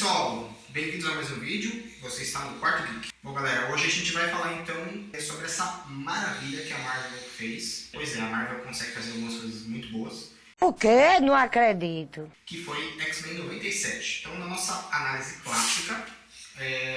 pessoal, bem-vindos a mais um vídeo. Você está no Quarto Geek. Bom galera, hoje a gente vai falar então sobre essa maravilha que a Marvel fez. Pois é, a Marvel consegue fazer algumas coisas muito boas. O quê? Não acredito. Que foi X-Men 97. Então na nossa análise clássica,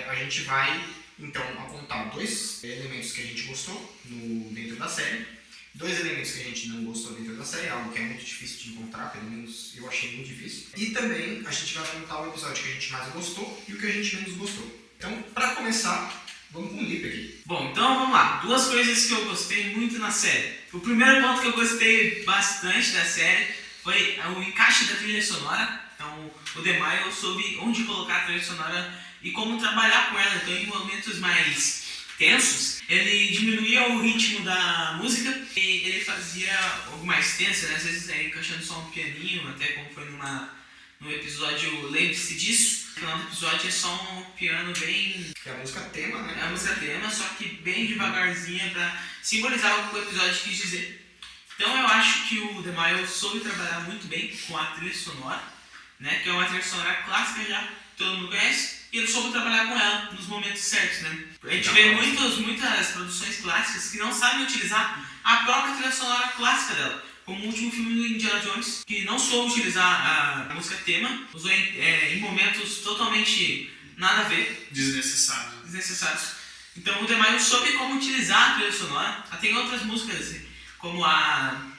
a gente vai então apontar dois elementos que a gente gostou dentro da série. Dois elementos que a gente não gostou dentro da série, algo que é muito difícil de encontrar, pelo menos eu achei muito difícil. E também a gente vai apontar o episódio que a gente mais gostou e o que a gente menos gostou. Então, para começar, vamos com o Lipe aqui. Bom, então vamos lá. Duas coisas que eu gostei muito na série. O primeiro ponto que eu gostei bastante da série foi o encaixe da trilha sonora. Então, o DeMaio soube onde colocar a trilha sonora e como trabalhar com ela. Então, em momentos mais tensos, ele diminuía o ritmo da música e ele fazia algo mais tenso, né? Às vezes encaixando só um pianinho, até como foi no episódio Lembre-se Disso. No final do episódio é só um piano bem... Que é a música tema, né? É a música tema, só que bem devagarzinha para simbolizar o que o episódio quis dizer. Então eu acho que o DeMaio soube trabalhar muito bem com a trilha sonora, né? Que é uma trilha sonora clássica já, todo mundo conhece. E ele soube trabalhar com ela nos momentos certos, né? A gente vê muitas produções clássicas que não sabem utilizar a própria trilha sonora clássica dela. Como o último filme do Indiana Jones, que não soube utilizar a música tema, usou em momentos totalmente nada a ver. Desnecessários. Então o DeMaio soube como utilizar a trilha sonora. Tem outras músicas, como a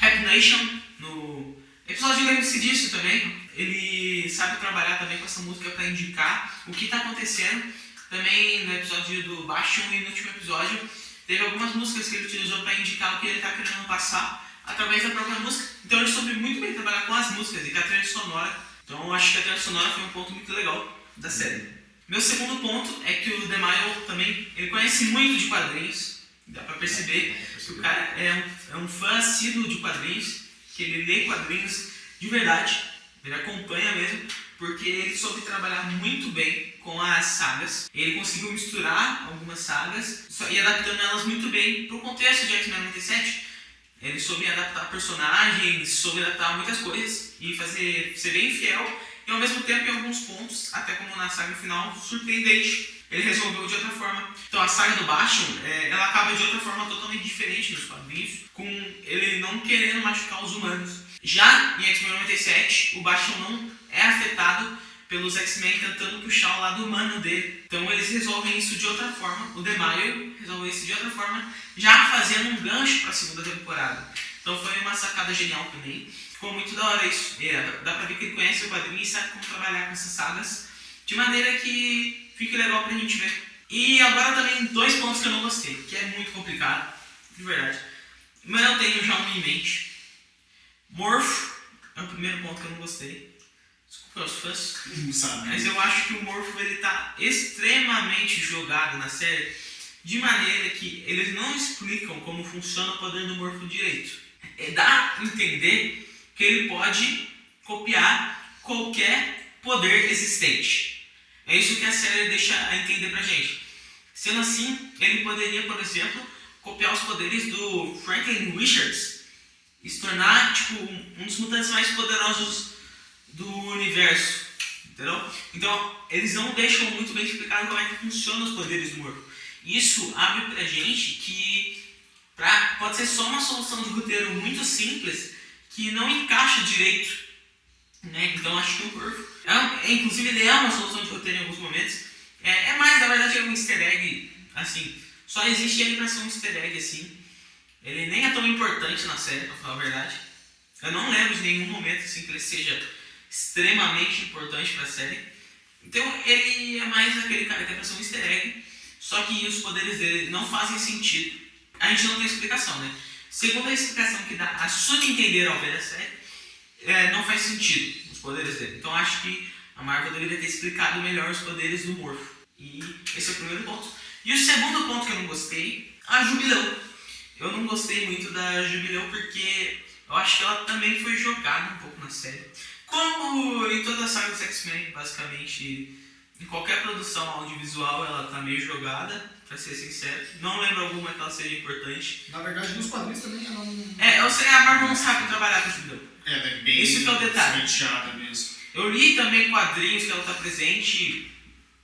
Happy Nation, no episódio Lembre-se Disso também. Ele sabe trabalhar também com essa música para indicar o que está acontecendo. Também no episódio do Bastion e no último episódio teve algumas músicas que ele utilizou para indicar o que ele está querendo passar através da própria música. Então ele soube muito bem trabalhar com as músicas e com a trilha sonora. Então eu acho que a trilha sonora foi um ponto muito legal da série. Meu segundo ponto é que o DeMaio também ele conhece muito de quadrinhos. Dá para perceber que o cara é um fã assíduo de quadrinhos, que ele lê quadrinhos de verdade. Ele acompanha mesmo, porque ele soube trabalhar muito bem com as sagas. Ele conseguiu misturar algumas sagas e adaptando elas muito bem para o contexto de X-Men 97. Ele soube adaptar personagens, soube adaptar muitas coisas e ser bem fiel. E ao mesmo tempo, em alguns pontos, até como na saga final, surpreendente, ele resolveu de outra forma. Então a saga do Bastion, ela acaba de outra forma totalmente diferente nos quadrinhos, com ele não querendo machucar os humanos. Já em X-Men 97, o Bastion não é afetado pelos X-Men tentando puxar o lado humano dele. Então eles resolvem isso de outra forma. O DeMaio resolveu isso de outra forma, já fazendo um gancho para a segunda temporada. Então foi uma sacada genial também. Ficou muito da hora isso. Dá pra ver que ele conhece o quadrinho e sabe como trabalhar com essas sagas de maneira que fique legal pra gente ver. E agora também dois pontos que eu não gostei, que é muito complicado, de verdade. Mas eu tenho já um em mente. Morph é o primeiro ponto que eu não gostei. Desculpa os fãs. Mas eu acho que o Morph ele tá extremamente jogado na série, de maneira que eles não explicam como funciona o poder do Morph direito. Dá a entender que ele pode copiar qualquer poder existente. É isso que a série deixa a entender pra gente. Sendo assim, ele poderia, por exemplo, copiar os poderes do Franklin Richards e se tornar tipo, um dos mutantes mais poderosos do universo. Entendeu? Então, eles não deixam muito bem explicado como é que funcionam os poderes do Morph. Isso abre pra gente que pode ser só uma solução de roteiro muito simples que não encaixa direito, né? Então acho que o Morph, inclusive ele é uma solução de roteiro em alguns momentos. Mais, na verdade, é um easter egg, assim, só existe ele pra ser um easter egg, assim. Ele nem é tão importante na série, pra falar a verdade. Eu não lembro de nenhum momento, assim, que ele seja extremamente importante pra série. Então ele é mais aquele cara que é pra ser um easter egg, só que os poderes dele não fazem sentido. A gente não tem explicação, né? Segundo a explicação que dá a subentender ao ver a série, não faz sentido os poderes dele. Então acho que a Marvel deveria ter explicado melhor os poderes do Morph. E esse é o primeiro ponto. E o segundo ponto que eu não gostei, a Jubileu. Eu não gostei muito da Jubileu porque eu acho que ela também foi jogada um pouco na série. Como em toda a saga dos X-Men, basicamente, em qualquer produção audiovisual ela tá meio jogada. Pra ser sincero, não lembro alguma que ela seja importante. Na verdade, nos quadrinhos também ela não... eu sei, a Marvel não sabe trabalhar com Jubileu. Ela é bem isso que é o detalhe. fechada mesmo. Eu li também quadrinhos que ela tá presente.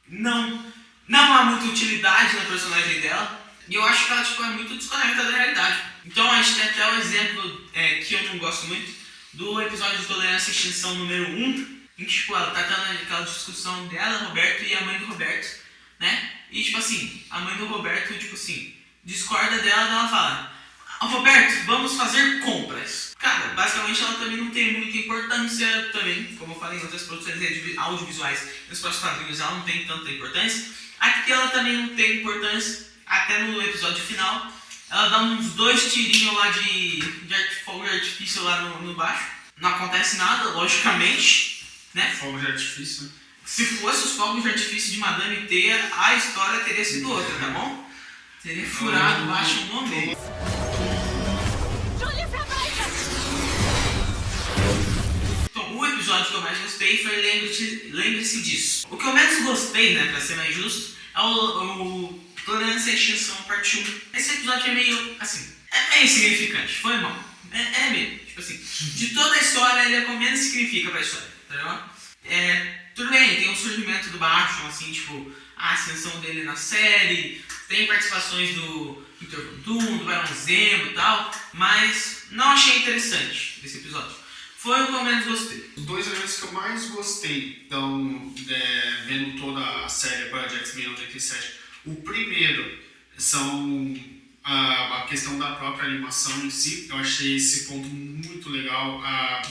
Não há muita utilidade na personagem dela. E eu acho que ela tipo, é muito desconectada da realidade. Então a gente tem até o exemplo que eu não gosto muito do episódio de Tolerância e Extinção número 1. Em que tipo, ela tá tendo aquela discussão dela, Roberto e a mãe do Roberto, né? E tipo assim, a mãe do Roberto, tipo assim, discorda dela, ela fala: Roberto, vamos fazer compras. Cara, basicamente ela também não tem muita importância também, como eu falei em outras produções audiovisuais, nos próprios quadrinhos ela não tem tanta importância. Aqui ela também não tem importância, até no episódio final. Ela dá uns 2 tirinhos lá de fogo de artifício lá no baixo. Não acontece nada, logicamente, né? Fogo de artifício, né? Se fosse os fogos de artifício de Madame Teia, a história teria sido outra, tá bom? Teria furado baixo no meio. Então, o episódio que eu mais gostei foi Lembre-se Disso. O que eu menos gostei, né, pra ser mais justo, é o Tolerância e Extinção parte 1. Esse episódio é meio, assim, é meio insignificante, foi mal. É mesmo, tipo assim, de toda a história ele é o que menos significa pra história, tá ligado? Tudo bem, tem o surgimento do Batman, assim, tipo, a ascensão dele na série, tem participações do Peter Von Doom, do Barão Zemo e tal, mas não achei interessante esse episódio. Foi o que eu menos gostei. Os 2 elementos que eu mais gostei, então, vendo toda a série agora de X-Men 87, o primeiro são a questão da própria animação em si. Eu achei esse ponto muito legal.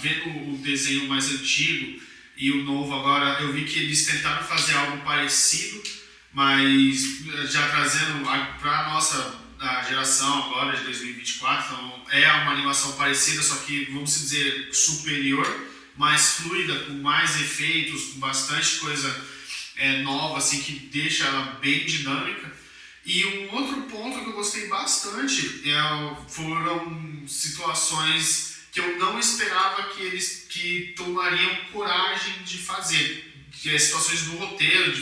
Vendo o desenho mais antigo e o novo agora, eu vi que eles tentaram fazer algo parecido, mas já trazendo para a nossa geração agora de 2024, então é uma animação parecida, só que vamos dizer superior, mais fluida, com mais efeitos, com bastante coisa nova, assim, que deixa ela bem dinâmica. E um outro ponto que eu gostei bastante foram situações que eu não esperava que tomariam coragem de fazer. Que é situações do roteiro,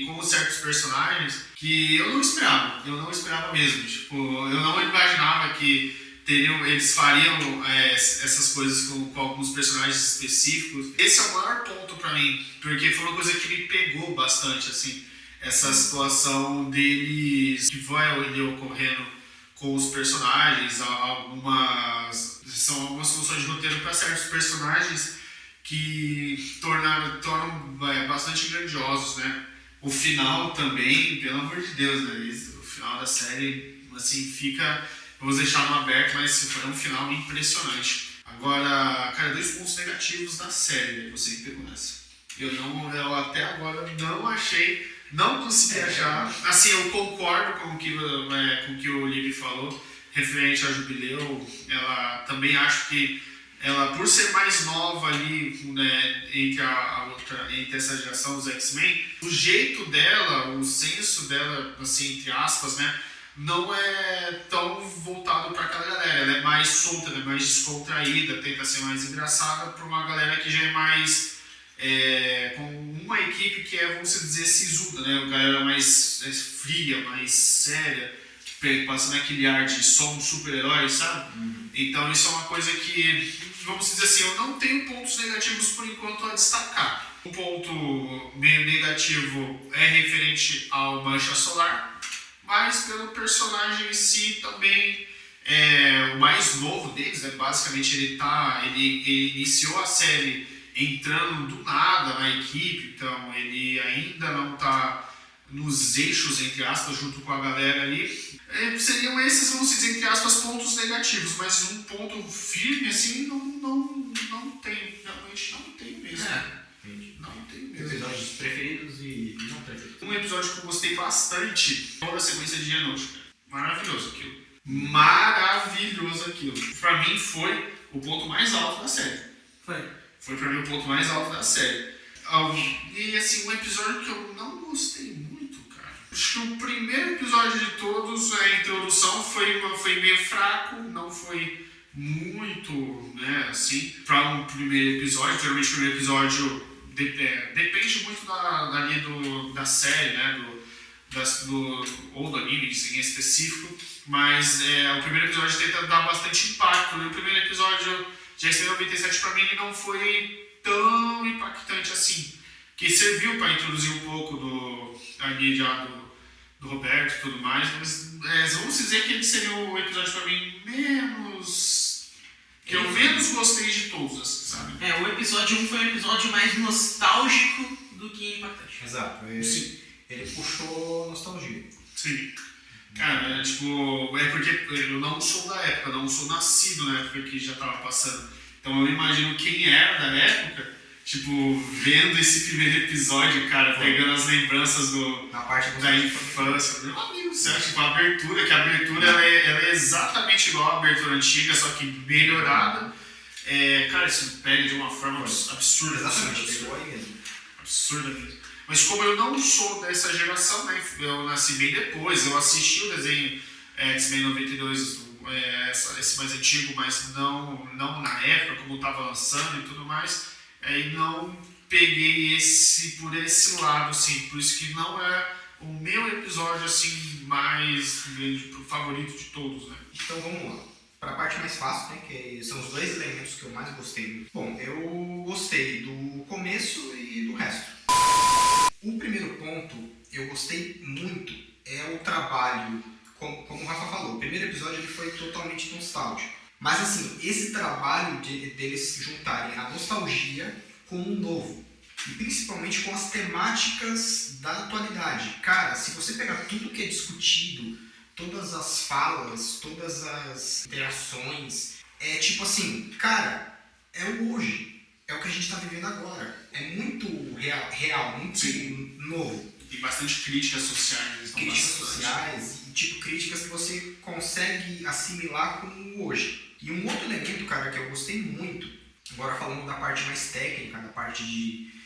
com certos personagens, que eu não esperava mesmo. Tipo, eu não imaginava que eles fariam essas coisas com alguns personagens específicos. Esse é o maior ponto pra mim, porque foi uma coisa que me pegou bastante, assim, essa situação deles que vai ocorrendo com os personagens, são algumas soluções de roteiro para certos personagens que tornam bastante grandiosos, né? O final também, pelo amor de Deus, né? O final da série, assim, fica... Vamos deixar no aberto, mas foi um final impressionante. Agora, cara, 2 pontos negativos da série, né? Você que pegou nessa. Eu até agora não consegui achar. Assim, eu concordo com o que o Livre falou, referente ao Jubileu. Ela também acho que ela, por ser mais nova ali, né, entre essa geração dos X-Men, o jeito dela, o senso dela, assim, entre aspas, né, não é tão voltado para aquela galera. Ela é mais solta, ela é mais descontraída, tenta ser mais engraçada para uma galera que já é mais com uma equipe que vamos dizer, sisuda, né, uma galera mais fria, mais séria, passando aquele ar de só um super-herói, sabe? Então isso é uma coisa que, vamos dizer assim, eu não tenho pontos negativos por enquanto a destacar. Um ponto meio negativo é referente ao Mancha Solar, mas pelo personagem em si também o mais novo deles, né? Basicamente ele iniciou a série entrando do nada na equipe, então ele ainda não está nos eixos, entre aspas, junto com a galera ali. Seriam esses, vamos dizer, entre aspas, pontos negativos, mas um ponto firme, assim, não tem, realmente não tem mesmo. Não tem mesmo. Episódios preferidos e não preferidos. Um episódio que eu gostei bastante, toda a sequência de Dia e Noite. Maravilhoso aquilo. Maravilhoso aquilo. Pra mim foi o ponto mais alto da série. Foi pra mim o ponto mais alto da série. E assim, um episódio que eu não gostei muito, cara. Acho que o primeiro episódio de todos, a introdução foi meio fraco, não foi muito, né, assim, pra um primeiro episódio. Geralmente o primeiro episódio depende muito da série, né, ou do anime em específico, mas o primeiro episódio tenta dar bastante impacto. E o primeiro episódio de X-Men 97 pra mim ele não foi tão impactante assim. Que serviu para introduzir um pouco ali já do Roberto e tudo mais, mas vamos dizer que ele seria o episódio para mim que eu menos gostei de todos, assim, sabe? O episódio 1 foi o episódio mais nostálgico do que impactante. Exato. Ele puxou nostalgia. Sim. Cara, é porque eu não sou da época, eu não sou nascido na época que já tava passando. Então eu imagino quem era da época, vendo esse primeiro episódio, cara, pegando as lembranças Na parte da infância. Meu amigo do céu, a abertura, ela é exatamente igual à abertura antiga, só que melhorada. Cara, isso pega de uma forma absurda. Exatamente, pegou aí mesmo. Absurda mesmo. Mas como eu não sou dessa geração, né, eu nasci bem depois, eu assisti o desenho X-Men 92, esse mais antigo, mas não na época, como estava lançando e tudo mais, e não peguei por esse lado, assim, por isso que não é o meu episódio assim, mais favorito de todos, né? Então vamos lá. Para a parte mais fácil, né, que são os dois elementos que eu mais gostei. Bom, eu gostei do começo e do resto. O primeiro ponto, eu gostei muito, é o trabalho, como o Rafa falou, o primeiro episódio ele foi totalmente nostálgico. Mas assim, esse trabalho deles juntarem a nostalgia com o novo, e principalmente com as temáticas da atualidade. Cara, se você pegar tudo que é discutido, todas as falas, todas as interações, é tipo assim, cara, é o hoje. É o que a gente está vivendo agora. É muito real, muito Sim. novo. Tem bastante críticas sociais. Críticas sociais e críticas que você consegue assimilar com o hoje. E um outro elemento, cara, que eu gostei muito, agora falando da parte mais técnica, da parte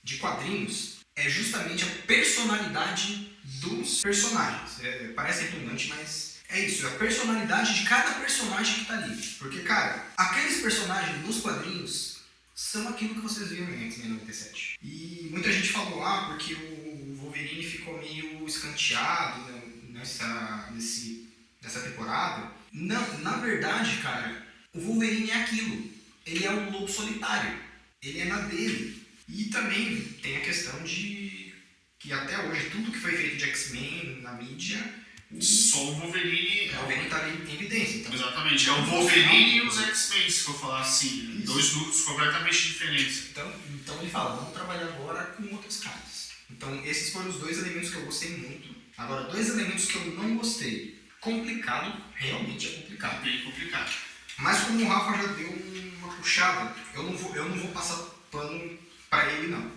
de quadrinhos, é justamente a personalidade dos personagens. Parece redundante, mas é isso. É a personalidade de cada personagem que está ali. Porque, cara, aqueles personagens nos quadrinhos são aquilo que vocês viram em X-Men 97. E muita gente falou, porque o Wolverine ficou meio escanteado, né, nessa temporada. Não, na verdade, cara, o Wolverine é aquilo. Ele é um lobo solitário. Ele é na dele. E também tem a questão de que até hoje tudo que foi feito de X-Men na mídia, só o Wolverine está ali em evidência. Então, exatamente, é o Wolverine e os X-Men, se for falar assim. Isso. Dois grupos completamente diferentes. Então ele fala, vamos trabalhar agora com outros caras. Então esses foram os dois elementos que eu gostei muito. Agora, dois elementos que eu não gostei. Complicado, realmente é complicado. Bem complicado. Mas como o Rafa já deu uma puxada, eu não vou passar pano pra ele, não.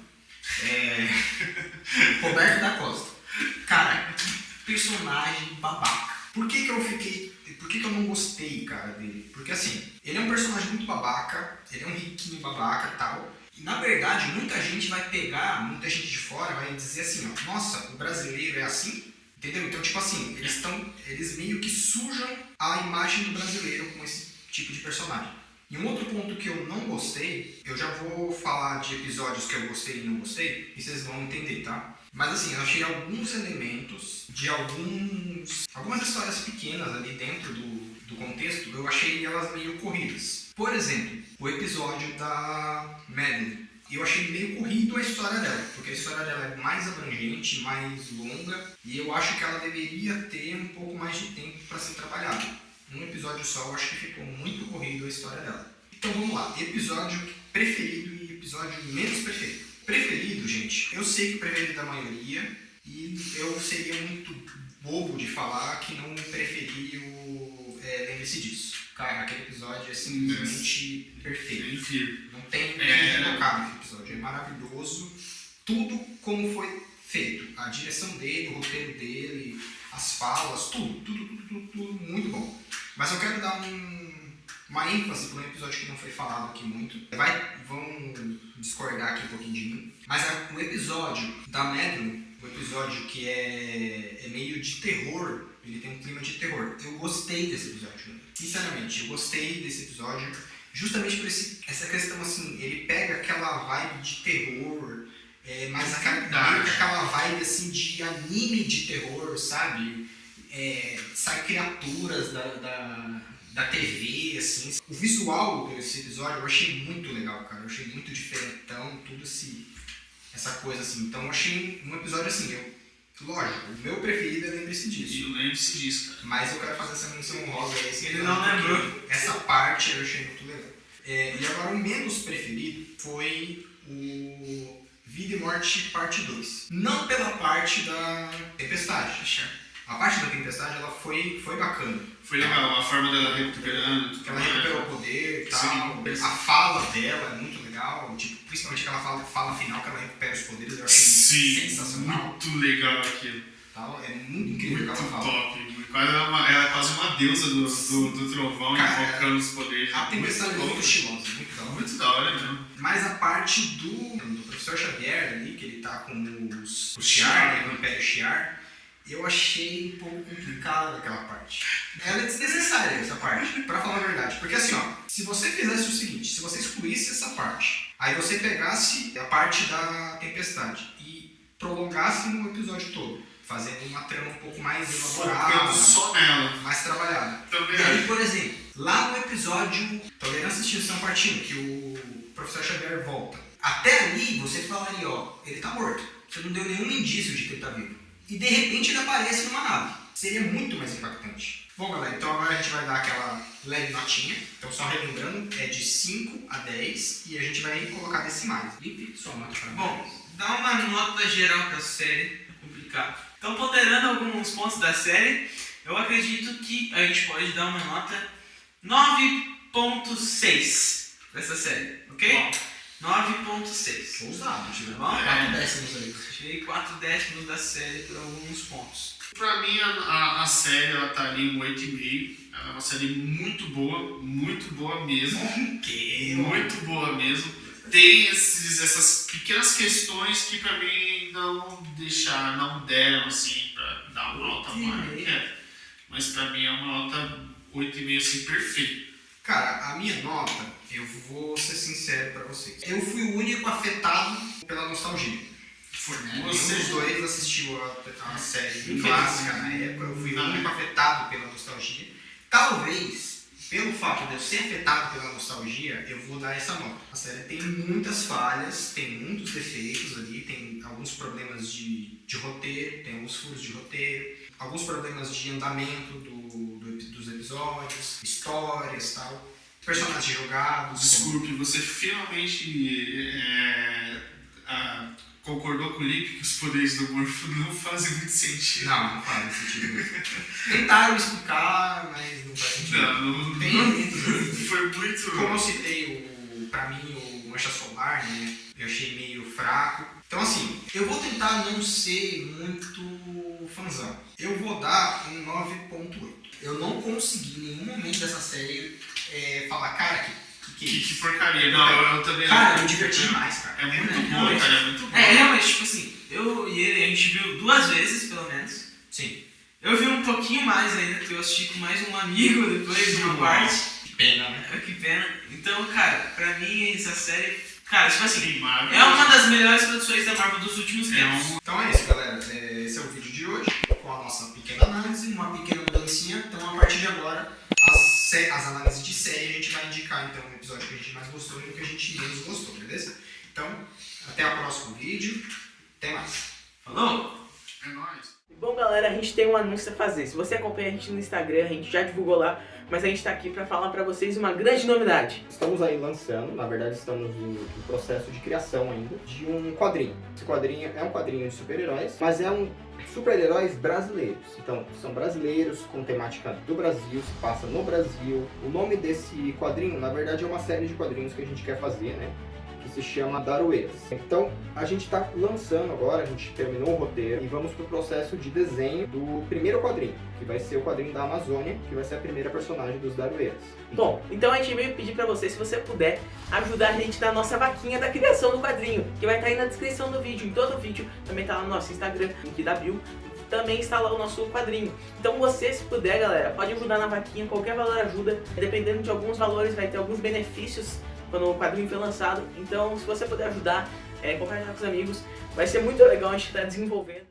Roberto da Costa. Cara, personagem babaca. Por que eu não gostei, cara, dele? Porque assim, ele é um personagem muito babaca, ele é um riquinho babaca e tal. E na verdade, muita gente de fora vai dizer assim, ó, nossa, o brasileiro é assim? Entendeu? Então, tipo assim, eles meio que sujam a imagem do brasileiro com esse tipo de personagem. E um outro ponto que eu não gostei, eu já vou falar de episódios que eu gostei e não gostei, e vocês vão entender, tá? Mas assim, eu achei alguns elementos de algumas histórias pequenas ali dentro do contexto, eu achei elas meio corridas. Por exemplo, o episódio da Madeline. Eu achei meio corrido a história dela, porque a história dela é mais abrangente, mais longa, e eu acho que ela deveria ter um pouco mais de tempo para ser trabalhada. Num episódio só, eu acho que ficou muito corrido a história dela. Então vamos lá, episódio preferido e episódio menos preferido. Preferido, gente, eu sei que o preferido da maioria, e eu seria muito bobo de falar que não preferi lembre-se disso. Cara, aquele episódio é simplesmente perfeito. É incrível. Não tem o que tocar naquele episódio. É maravilhoso. Tudo como foi feito. A direção dele, o roteiro dele, as falas, tudo muito bom. Mas eu quero dar uma ênfase para um episódio que não foi falado aqui muito. Vão discordar aqui um pouquinho de mim. Mas o episódio da Madeline, o episódio que é meio de terror, ele tem um clima de terror. Eu gostei desse episódio. Sinceramente, eu gostei desse episódio justamente por essa questão assim, ele pega aquela vibe de terror, mas aquela vibe assim de anime de terror, sabe? Sai criaturas da TV, assim. O visual desse episódio eu achei muito legal, cara. Eu achei muito diferentão, tudo essa coisa assim. Então eu achei um episódio assim, lógico, o meu preferido é Lembre-se Disso. Eu Lembre-se Disso, cara. Mas eu quero fazer essa menção honrosa a esse Ele episódio, não lembrou. porque essa parte eu achei muito legal. E agora o menos preferido foi o Vida e Morte Parte 2. Não pela parte da Tempestade. A parte da Tempestade ela foi bacana. Foi legal, a forma dela recuperando. Que ela recuperou o poder e tal. Sim. A fala dela é muito legal. Tipo, principalmente aquela fala final que ela recupera os poderes. Eu achei sensacional. Muito legal aquilo. Tal. É muito incrível Muito o que ela fala. top. Ela é quase uma deusa do trovão, Cara, invocando os poderes. A Tempestade é muito estilosa, muito da hora. Muito da hora mesmo. Mas a parte do professor Xavier ali, que ele tá com os Shi'ar, né, o Império Shi'ar, eu achei um pouco complicada aquela parte. Ela é desnecessária, essa parte, pra falar a verdade. Porque assim, ó, se você fizesse o seguinte, se você excluísse essa parte, aí você pegasse a parte da Tempestade e prolongasse no episódio todo, fazendo uma trama um pouco mais elaborada, Focando só nela. mais trabalhada. Também E aí, acho. por exemplo, lá no episódio Tolerância e Extinção Parte 1, que o professor Xavier volta, até ali você falaria, ó, ele tá morto. Você não deu nenhum indício de que ele tá vivo. E de repente ele aparece numa nave. Seria muito mais impactante. Bom, galera, então agora a gente vai dar aquela leve notinha. Então, só relembrando, é de 5 a 10 e a gente vai colocar decimais. Lipe, sua nota para mim. Bom, dá uma nota geral pra série, é complicado. Então, ponderando alguns pontos da série, eu acredito que a gente pode dar uma nota 9.6 dessa série, ok? Bom. 9.6. Ousado, tive Bom, 4 décimos aí. Tirei 4 décimos da série por alguns pontos. Pra mim, a série ela tá ali um 8,5. Ela é uma série muito boa mesmo. Que? Muito boa mesmo. Tem essas pequenas questões que pra mim não deram assim pra dar uma nota maior. Mas pra mim é uma nota 8,5 assim, perfeita. Cara, a minha nota, eu vou ser sincero pra vocês. Eu fui o único afetado pela nostalgia. Nenhum dos dois assistiu a série clássica na época. Eu fui o único afetado pela nostalgia. Talvez, pelo fato de eu ser afetado pela nostalgia, eu vou dar essa nota. A série tem muitas falhas, tem muitos defeitos ali, tem alguns problemas de roteiro, tem alguns furos de roteiro, alguns problemas de andamento dos episódios, histórias e tal, personagens jogados. Desculpe, você finalmente concordou com o Lipe que os poderes do Morfo não fazem muito sentido. Não faz sentido. Tentaram explicar, mas não faz sentido. Não. Tem elementos ali. Foi muito. Como eu citei, pra mim, o Mancha Solar, né? Eu achei meio fraco. Então, assim, eu vou tentar não ser muito fãzão. Eu vou dar um 9.8. Eu não consegui, em nenhum momento dessa série, falar, cara, Que porcaria. Não, eu também. Cara, eu me diverti demais, cara. É muito boa, cara. É muito boa. Realmente, tipo assim, eu e ele, a gente viu 2 vezes, pelo menos. Sim. Eu vi um pouquinho mais ainda, porque eu assisti com mais um amigo depois de uma parte. Que pena, né? Que pena. Então, cara, pra mim essa série, cara, tipo assim, Marvel. é uma das melhores produções da Marvel dos últimos tempos. Então é isso, galera. Esse é o vídeo de hoje, com a nossa pequena análise, uma pequena mudancinha. Então, a partir de agora, as análises de série a gente vai indicar então o episódio que a gente mais gostou e o que a gente menos gostou, beleza? Então, até o próximo vídeo. Até mais. Falou? É nóis. Bom, galera, a gente tem um anúncio a fazer. Se você acompanha a gente no Instagram, a gente já divulgou lá, mas a gente tá aqui pra falar pra vocês uma grande novidade. Estamos aí lançando, na verdade estamos no processo de criação ainda, de um quadrinho. Esse quadrinho é um quadrinho de super-heróis, mas é um super-heróis brasileiros. Então, são brasileiros com temática do Brasil, se passa no Brasil. O nome desse quadrinho, na verdade, é uma série de quadrinhos que a gente quer fazer, né? Que se chama Daroeiras. Então, a gente está lançando agora, a gente terminou o roteiro e vamos pro processo de desenho do primeiro quadrinho, que vai ser o quadrinho da Amazônia, que vai ser a primeira personagem dos Daroeiras. Bom, então a gente veio pedir pra você, se você puder, ajudar a gente na nossa vaquinha da criação do quadrinho, que vai estar aí na descrição do vídeo. Em todo o vídeo também tá lá no nosso Instagram, link da bio, também está lá o nosso quadrinho. Então você, se puder, galera, pode ajudar na vaquinha, qualquer valor ajuda. Dependendo de alguns valores, vai ter alguns benefícios quando o quadrinho foi lançado. Então, se você puder ajudar, compartilhar com os amigos, vai ser muito legal, a gente tá desenvolvendo.